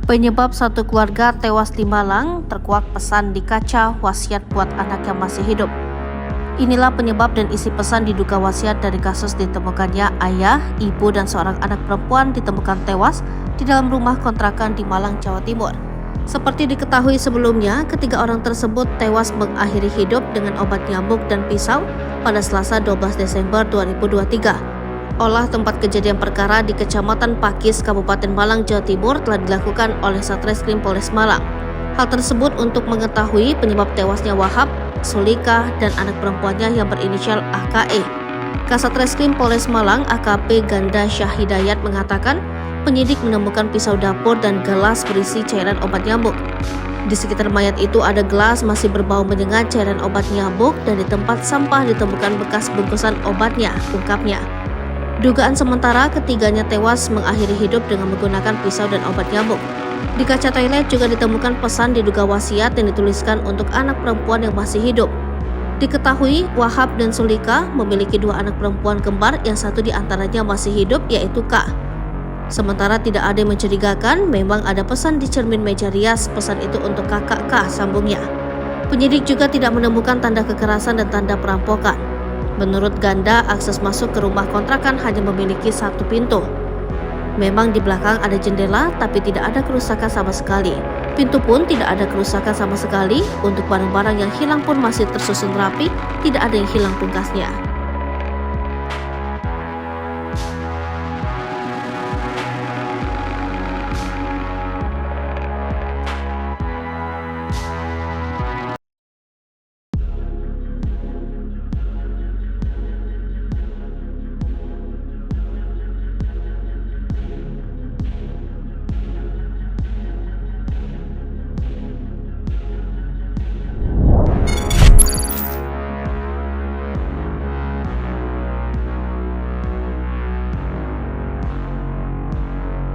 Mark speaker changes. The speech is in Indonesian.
Speaker 1: Penyebab satu keluarga tewas di Malang, terkuak pesan di kaca wasiat buat anak yang masih hidup. Inilah penyebab dan isi pesan diduga wasiat dari kasus ditemukannya ayah, ibu, dan seorang anak perempuan ditemukan tewas di dalam rumah kontrakan di Malang, Jawa Timur. Seperti diketahui sebelumnya, ketiga orang tersebut tewas mengakhiri hidup dengan obat nyamuk dan pisau pada Selasa 12 Desember 2023. Olah tempat kejadian perkara di Kecamatan Pakis, Kabupaten Malang, Jawa Timur telah dilakukan oleh Satreskrim Polres Malang. Hal tersebut untuk mengetahui penyebab tewasnya Wahab, Sulika, dan anak perempuannya yang berinisial AKE. Kasatreskrim Polres Malang AKP Ganda Syahidayat mengatakan penyidik menemukan pisau dapur dan gelas berisi cairan obat nyamuk. Di sekitar mayat itu ada gelas masih berbau menyengat cairan obat nyamuk dan di tempat sampah ditemukan bekas bungkusan obatnya, ungkapnya. Dugaan sementara ketiganya tewas mengakhiri hidup dengan menggunakan pisau dan obat nyamuk. Di kaca toilet juga ditemukan pesan diduga wasiat yang dituliskan untuk anak perempuan yang masih hidup. Diketahui Wahab dan Sulika memiliki dua anak perempuan kembar yang satu diantaranya masih hidup yaitu K. Sementara tidak ada yang mencurigakan, memang ada pesan di cermin meja rias, pesan itu untuk kakak K, sambungnya. Penyidik juga tidak menemukan tanda kekerasan dan tanda perampokan. Menurut Ganda, akses masuk ke rumah kontrakan hanya memiliki satu pintu. Memang di belakang ada jendela, tapi tidak ada kerusakan sama sekali. Pintu pun tidak ada kerusakan sama sekali. Untuk barang-barang yang hilang pun masih tersusun rapi, tidak ada yang hilang pungkasnya.